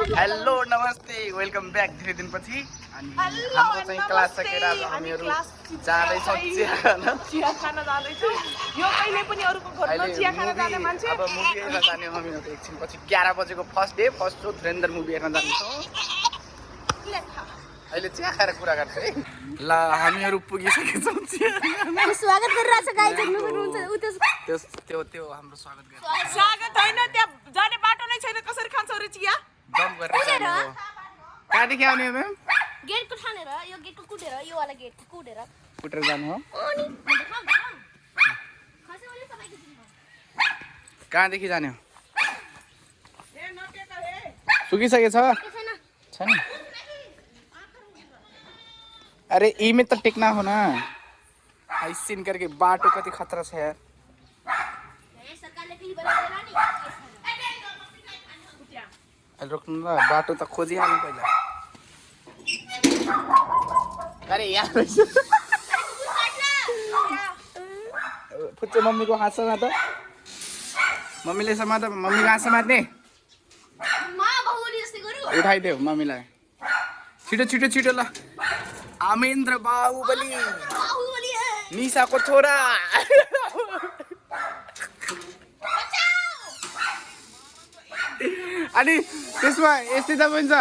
Hello नमस्ते welcome back धेरै दिनपछि अनि हाम्रो चाहिँ क्लास सकेर आज हामीहरू जाँदैछौँ चिया खान जाँदैछौँ यो कहिले पनि अरूको घरमा चिया खान जाने मान्छे अब मुभी हेर्न जाने हामीहरू एकछिन पछि 11 बजेको first day first show Dhurandhar movie हेर्न जान्छौँ अहिले चिया खाएर कुरा गर्छ है ल हामीहरू पुगिसकेछौँ चिया स्वागत गरिरहेछ गाइज त्यो हाम्रो स्वागत गर्छ स्वागत होइन त्यहाँ जाने बाटो नै छैन कसरी खान्छ अरे चिया जम्प गरेर कहाँदेखि आउने म्याम गेटको ठानेर यो गेटको कुटेर यो वाला गेटको कुटेर कुटेर जानु हो कहाँदेखि जाने हो सुकिसकेछ छैन अरे इमे तो टिकना हो ना ऐसिन करके बाटो कति खतरा छ यार रोक्नु ल बाटो त खोजिहाल्नु पहिला अरे यहाँ फुच्चे मम्मीको हात समात मम्मीले समात मम्मीको हात समात्ने उठाइदेऊ मम्मीलाई छिटो छिटो छिटो ल अमेन्द्र बाहुबली निशाको छोरा अनि त्यसमा यस्तै त भन्छ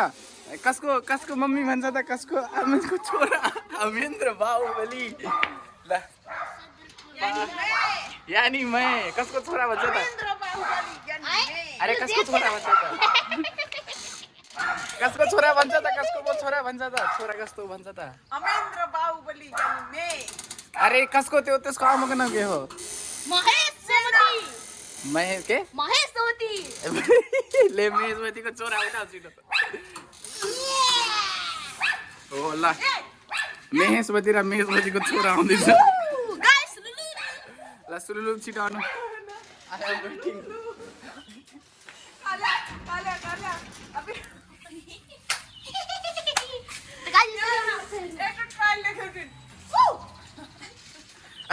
कसको मम्मी भन्छ त कसको आमाको छोरा अमेन्द्र बाहुबली ल यानी मैं कसको छोरा भन्छ त अरे कसको छोरा भन्छ त कसको छोरा भन्छ त कसको छोरा भन्छ त छोरा कस्तो भन्छ त अमेन्द्र बाहुबली यानी मैं अरे कसको त्यो त्यसको आमाको नाम के हो महेश सोमती महेश के महेश सोमती ले महेशवतीको छोरा उठा छिटो हो ल महेशवती र महेशवतीको छोरा आउँदैछ गाइस ल सुलुलु छिटो आउनु आई एम वेटिङ काला अबे एक ट्रायल लेख्यो कि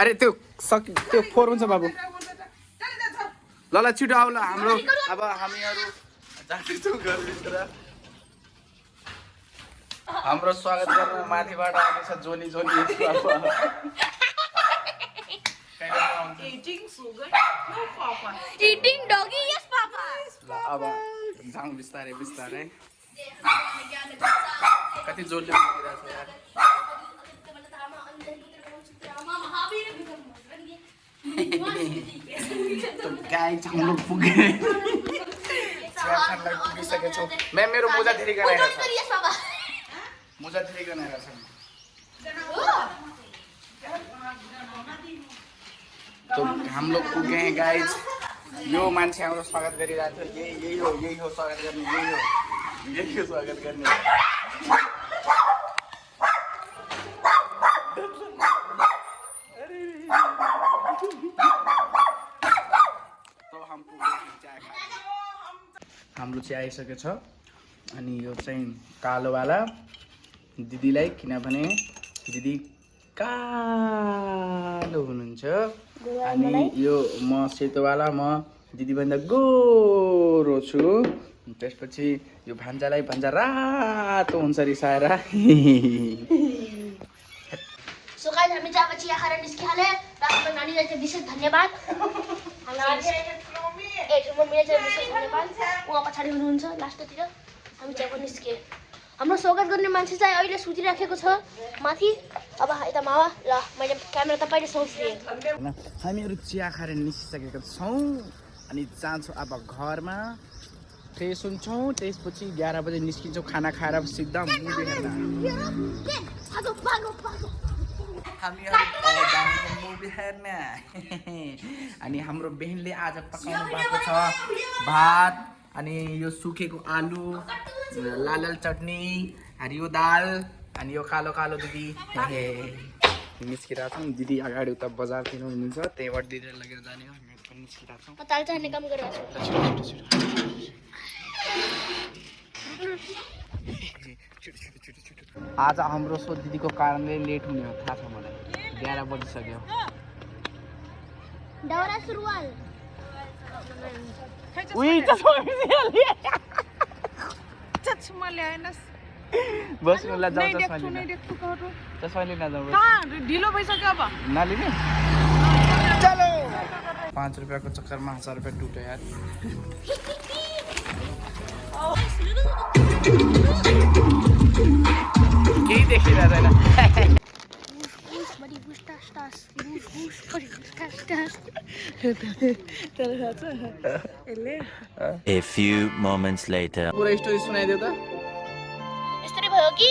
अरे त्यो फोर हुन्छ बाबु ल ल छिटो आऊ ल हाम्रो अब हामीहरू जाँदैछौँ घरभित्र हाम्रो स्वागत गर्न माथिबाट आउँदैछ जोनी eating sugar no papa eating doggy yes papa ल अब जाउँ बिस्तारै बिस्तारै कति जोडले पुगिरहेको छ यार गाई हाम्रो पुगे चियाखानलाई पुगिसकेछौँ म्याम मेरो मोजा धेरै गनाइरहेको छ मोजा धेरै गनाइरहेको छ तो हम लोग पुगे हैं गाइज यो मान्छे हाम्रो स्वागत गरिरहेको छ यही हो स्वागत गर्ने यही हो स्वागत गर्ने हाम्रो चाहिँ आइसकेको छ अनि यो चाहिँ कालोवाला दिदीलाई किनभने दिदी कालो हुनुहुन्छ अनि यो म सेतोवाला म दिदीभन्दा गोरो छु त्यसपछि यो भान्जालाई भान्जा रातो हुन्छ रिसाएर सो गाइस हामी जब चिया खाएर निस्किहाले र हाम्रो नानीलाई चाहिँ विशेष धन्यवाद मम्मीलाई चाहिँ विशेष धन्यवाद उहाँ पछाडि हुनुहुन्छ लास्टतिर हामी चाहिँ निस्किए हाम्रो स्वागत गर्ने मान्छे चाहिँ अहिले सुतिराखेको छ माथि अब यता मावा ल मैले क्यामेरा तपाईँले सोचिदिएँ हामीहरू चिया खाएर निस्किसकेका छौँ अनि जान्छौँ अब घरमा फ्रेस हुन्छौँ त्यसपछि 11 बजे निस्किन्छौँ खाना खाएर सिधा मुभी हेर्न हामीहरू जान्छौँ मुभी हेर्न अनि हाम्रो बहिनीले आज पकाउनु भएको छ भात अनि यो सुकेको आलु लाल चटनी हरियो दाल अनि यो कालो कालो दिदी निस्किरहेको छौँ दिदी अगाडि उता बजारतिर हुनुहुन्छ त्यहीबाट दिदीलाई लगेर जाने हामी पनि निस्किरहेको छौँ ताल चढ्ने काम गरिरहेको छु आज हाम्रो सो दिदीको कारणले लेट हुने हो थाहा छ मलाई 11 बजिसक्यो दौरा सुरुवाल उही त चस्मा ल्याएनस् बस्नुलाई जाउँ नहीं चस्मा देख्छु लिन नहीं देख्छु कहाँ चस्मा लिन जाउँ कहाँ ढिलो भइसक्यो अब नलिने चलो 5 रुपियाँको चक्करमा 1000 रुपियाँ टुट्यो यार केही देखिरहेदैन A few moments later. पुरै स्टोरी सुनाइदियो त यस्तरी भयो कि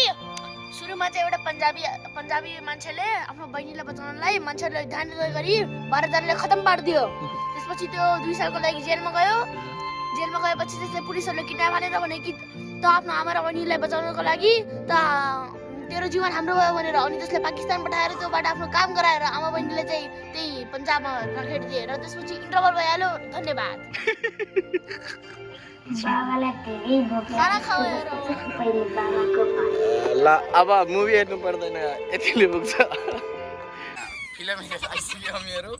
सुरुमा चाहिँ एउटा पन्जाबी मान्छेले आफ्नो बहिनीलाई बचाउनलाई मान्छेहरूले ध्यान गरी 12,000ले खतम पारिदियो त्यसपछि त्यो 2 सालको लागि जेलमा गयो जेलमा गएपछि त्यसले पुलिसहरूले किडन्याप हानेर भने कि त आफ्नो आमा र बहिनीलाई बचाउनको लागि त तेरो जीवन हाम्रो भयो भनेर अनि त्यसले पाकिस्तान पठाएर त्योबाट आफ्नो काम गराएर आमा बहिनीले चाहिँ त्यही पन्जाबमा राखिदिए र त्यसपछि इन्टरभल भइहाल्यो धन्यवाद खाना खाएर ल अब मुभी हेर्नु पर्दैन यतिले पुग्छ फिल्म आइसक्यो मेरो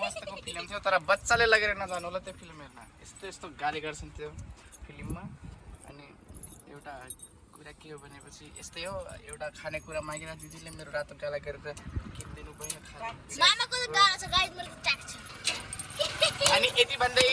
मस्तको फिल्म थियो तर बच्चाले लगेर नजानु होला त्यो फिल्म हेर्न यस्तो यस्तो गाली गर्छन् त्यो फिल्ममा अनि एउटा कुरा के हो भनेपछि यस्तै हो एउटा खानेकुरा मागेर दिदीले मेरो रातो गाला गरेर किनिदिनु भएन खानु मामाको त गाला छ गाइस मैले ट्याक्छ अनि यति भन्दै